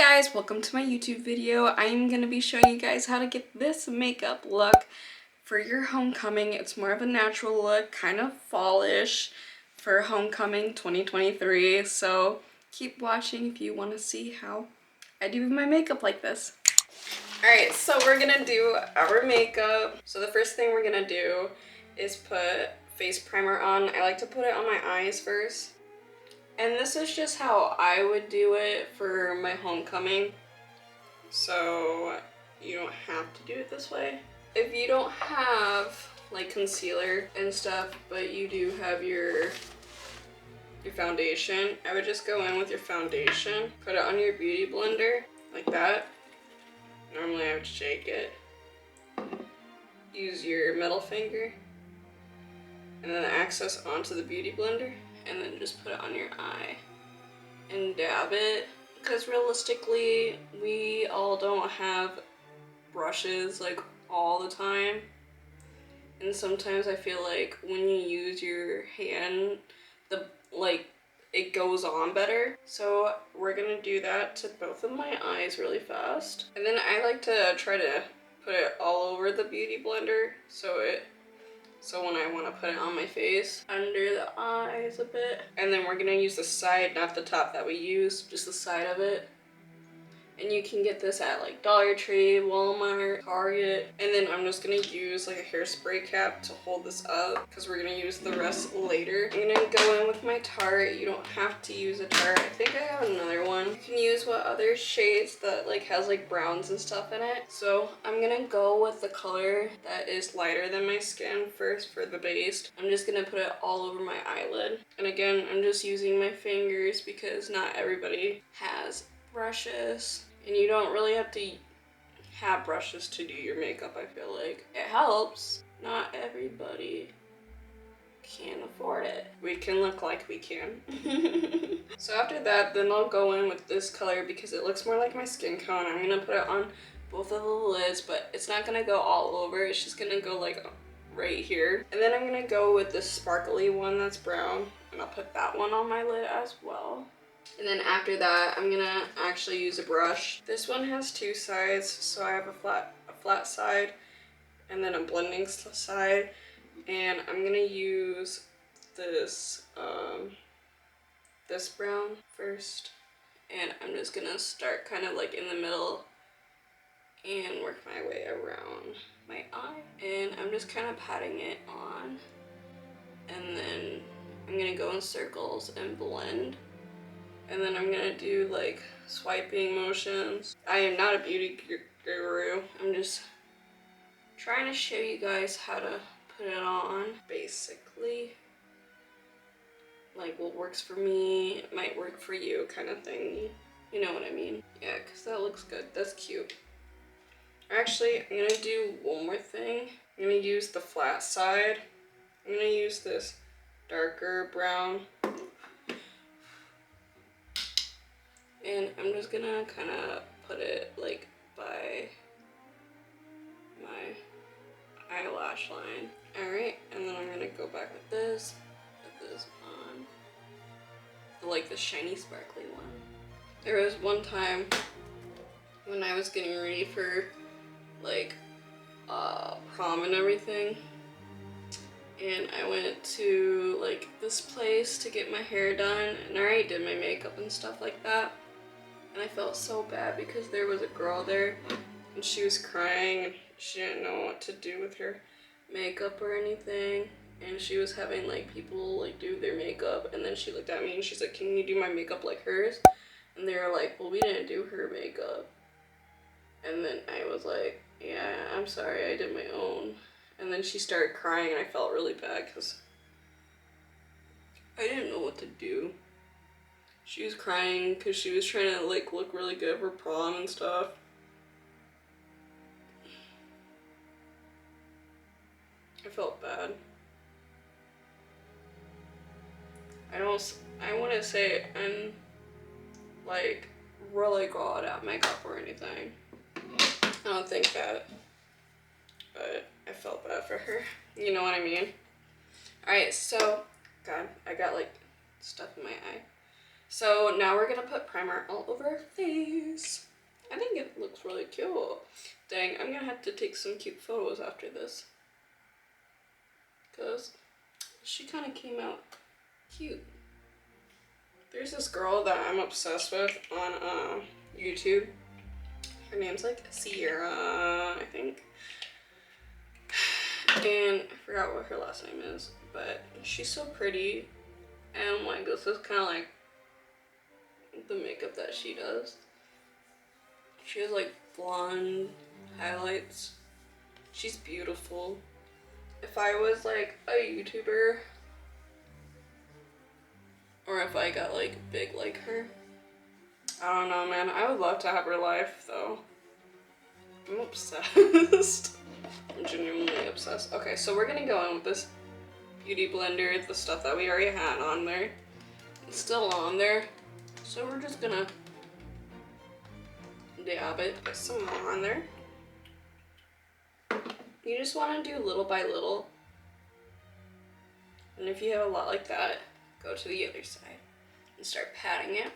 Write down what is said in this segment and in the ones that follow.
guys, welcome to my YouTube video. I'm going to be showing you guys how to get this makeup look for your homecoming. It's more of a natural look, kind of fallish for homecoming 2023. So keep watching if you want to see how I do my makeup like this. Alright, so we're going to do our makeup. So the first thing we're going to do is put face primer on. I like to put it on my eyes first. And this is just how I would do it for my homecoming. So you don't have to do it this way. If you don't have like concealer and stuff, but you do have your foundation, I would just go in with your foundation, put it on your beauty blender like that. Normally I would shake it. Use your middle finger and then access onto the beauty blender. And then just put it on your eye and dab it, because realistically we all don't have brushes like all the time, and sometimes I feel like when you use your hand it goes on better. So we're gonna do that to both of my eyes really fast, and then I like to try to put it all over the beauty blender so when I want to put it on my face, under the eyes a bit. And then we're going to use the side, not the top that we used, just the side of it. And you can get this at like Dollar Tree, Walmart, Target. And then I'm just going to use like a hairspray cap to hold this up, because we're going to use the rest later. I'm going to go in with my Tarte. You don't have to use a Tarte. I think I have another one. You can use what other shades that like has like browns and stuff in it. So I'm going to go with the color that is lighter than my skin first for the base. I'm just going to put it all over my eyelid. And again, I'm just using my fingers because not everybody has brushes, and you don't really have to have brushes to do your makeup. I feel like it helps. Not everybody can afford it. We can look like we can. So after that, then I'll go in with this color because it looks more like my skin tone. I'm gonna put it on both of the lids, but it's not gonna go all over. It's just gonna go like right here. And then I'm gonna go with this sparkly one that's brown, and I'll put that one on my lid as well. And then after that, I'm gonna actually use a brush. This one has two sides, so I have a flat side and then a blending side. And I'm gonna use this this brown first, and I'm just gonna start kind of like in the middle and work my way around my eye. And I'm just kind of patting it on, and then I'm gonna go in circles and blend. And then I'm gonna do like swiping motions. I am not a beauty guru. I'm just trying to show you guys how to put it on. Basically, like what works for me might work for you, kind of thing. You know what I mean? Yeah, because that looks good. That's cute. Actually, I'm gonna do one more thing. I'm gonna use the flat side. I'm gonna use this darker brown. And I'm just gonna kind of put it like by my eyelash line. Alright, and then I'm gonna go back with this, put this on. I like the shiny sparkly one. There was one time when I was getting ready for like prom and everything, and I went to like this place to get my hair done, and I already did my makeup and stuff like that. And I felt so bad because there was a girl there and she was crying and she didn't know what to do with her makeup or anything. And she was having like people like do their makeup, and then she looked at me and she's like, "Can you do my makeup like hers?" And they were like, "Well, we didn't do her makeup." And then I was like, "Yeah, I'm sorry, I did my own." And then she started crying and I felt really bad because I didn't know what to do. She was crying because she was trying to like look really good for prom and stuff. I felt bad. I wouldn't say I'm like really good at makeup or anything. I don't think that, but I felt bad for her. You know what I mean? Alright, so, God, I got like stuff in my eye. So now we're gonna put primer all over our face. I think it looks really cute. Dang, I'm gonna have to take some cute photos after this. Because she kind of came out cute. There's this girl that I'm obsessed with on YouTube. Her name's like Sierra, I think. And I forgot what her last name is, but she's so pretty. And like this is kind of like the makeup that she does. She has like blonde highlights. She's beautiful. If I was like a YouTuber, or if I got like big like her, I don't know, man. I would love to have her life though. I'm obsessed. I'm genuinely obsessed. Okay, so we're gonna go in with this beauty blender, the stuff that we already had on there. It's still on there. So we're just gonna dab it, get some more on there. You just wanna do little by little. And if you have a lot like that, go to the other side and start patting it.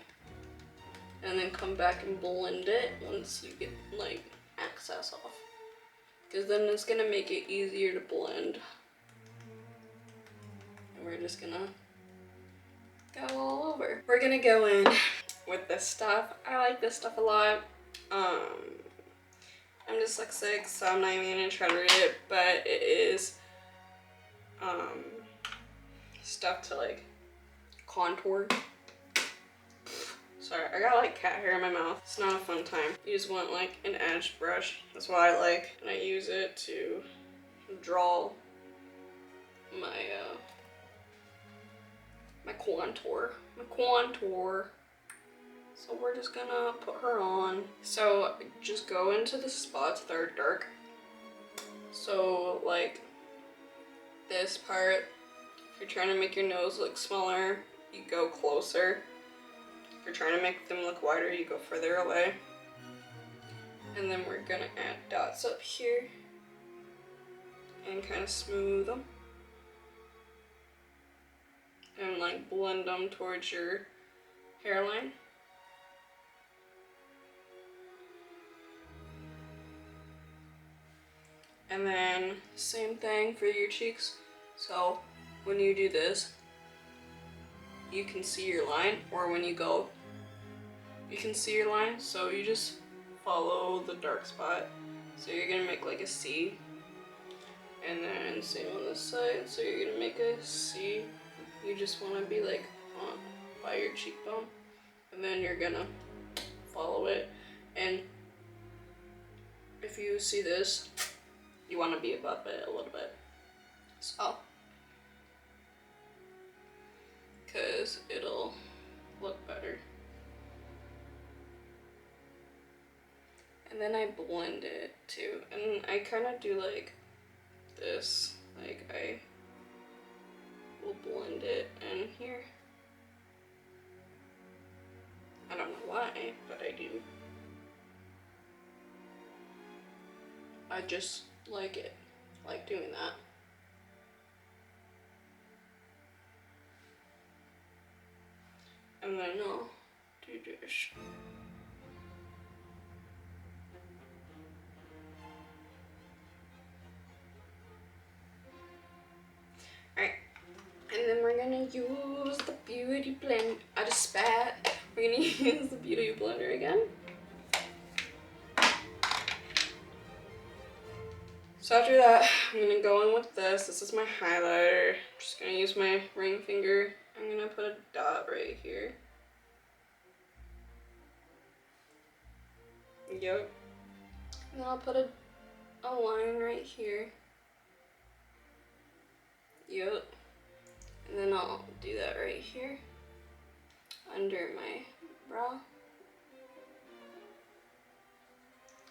And then come back and blend it once you get like excess off. Because then it's gonna make it easier to blend. And we're just gonna go all over. We're gonna go in with this stuff. I like this stuff a lot. I'm dyslexic, so I'm not even gonna try to read it, but it is stuff to like contour. Sorry, I got like cat hair in my mouth. It's not a fun time. You just want like an edge brush. That's what I like. And I use it to draw my my contour. So we're just gonna put her on. So just go into the spots that are dark. So like this part, if you're trying to make your nose look smaller, you go closer. If you're trying to make them look wider, you go further away. And then we're gonna add dots up here and kind of smooth them. And like blend them towards your hairline. And then same thing for your cheeks. So when you do this, you can see your line, or when you go, you can see your line. So you just follow the dark spot. So you're gonna make like a C. And then same on this side. So you're gonna make a C. You just wanna be like on by your cheekbone. And then you're gonna follow it. And if you see this, you want to be above it a little bit. So, because it'll look better. And then I blend it too. And I kind of do like this. Like I will blend it in here. I don't know why, but I do. I just like it, like doing that. And then I'll do this. Alright, and then we're gonna use the beauty blend. I just spat. We're gonna use the beauty blender again. So after that, I'm gonna go in with this. This is my highlighter. I'm just gonna use my ring finger. I'm gonna put a dot right here. Yep. And then I'll put a line right here. Yep. And then I'll do that right here. Under my brow.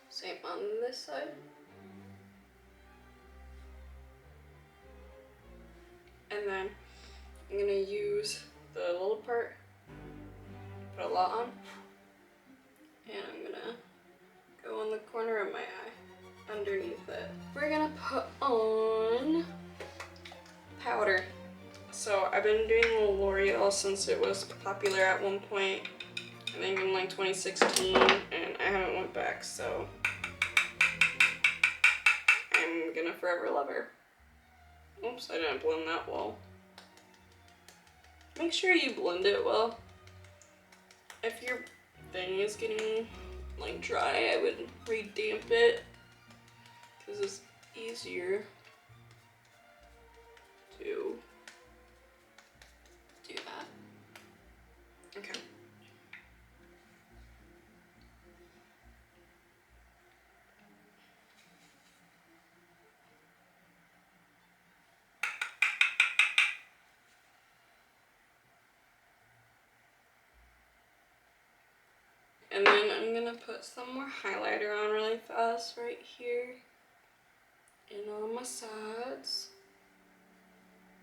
Same on this side. And then I'm gonna use the little part, put a lot on, and I'm gonna go in the corner of my eye, underneath it. We're gonna put on powder. So I've been doing L'Oreal since it was popular at one point, I think in like 2016, and I haven't went back, so I'm gonna forever love her. Oops, I didn't blend that well. Make sure you blend it well. If your thing is getting like dry, I would re-damp it because it's easier to do that. Okay. And then I'm gonna put some more highlighter on really fast right here and on my sides,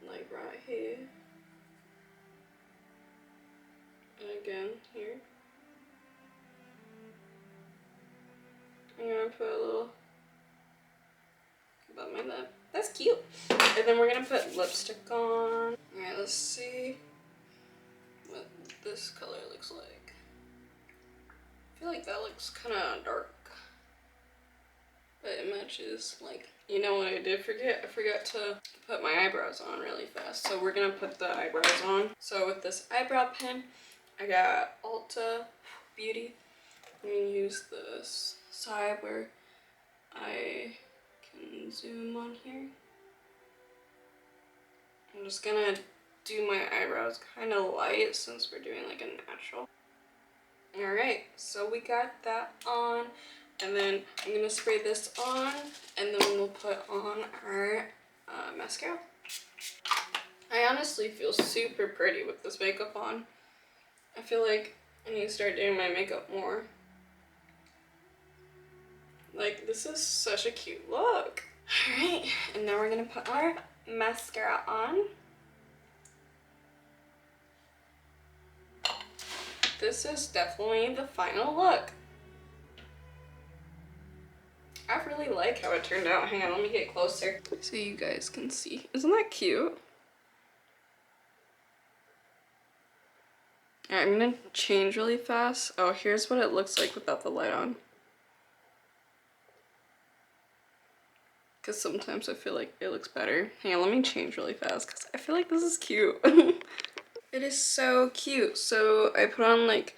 like right here, and again here. I'm gonna put a little above my lip. That's cute. And then we're gonna put lipstick on. Alright, let's see what this color looks like. I feel like that looks kind of dark, but it matches. Like, you know what I did forget? I forgot to put my eyebrows on really fast. So we're gonna put the eyebrows on. So with this eyebrow pen, I got Ulta Beauty. I'm gonna use this side where I can zoom on here. I'm just gonna do my eyebrows kind of light since we're doing like a natural. Alright, so we got that on, and then I'm gonna spray this on, and then we'll put on our mascara. I honestly feel super pretty with this makeup on. I feel like I need to start doing my makeup more. Like, this is such a cute look. Alright, and now we're gonna put our mascara on. This is definitely the final look. I really like how it turned out. Hang on, let me get closer so you guys can see. Isn't that cute? Alright, I'm gonna change really fast. Oh, here's what it looks like without the light on. Because sometimes I feel like it looks better. Hang on, let me change really fast because I feel like this is cute. It is so cute. So I put on like,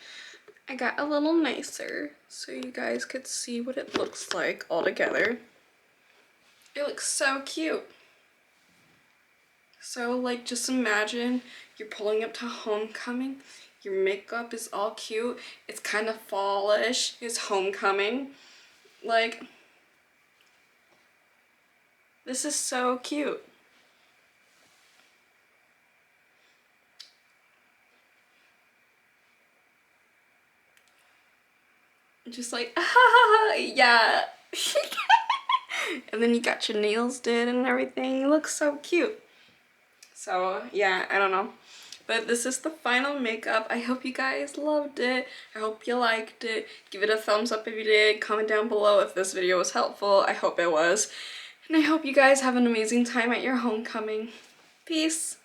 I got a little nicer so you guys could see what it looks like all together. It looks so cute. So like, just imagine you're pulling up to homecoming. Your makeup is all cute. It's kind of fallish. It's homecoming. Like, this is so cute. Just like, ah, yeah. And then you got your nails did and everything. You look so cute. So yeah, I don't know. But this is the final makeup. I hope you guys loved it. I hope you liked it. Give it a thumbs up if you did. Comment down below if this video was helpful. I hope it was. And I hope you guys have an amazing time at your homecoming. Peace.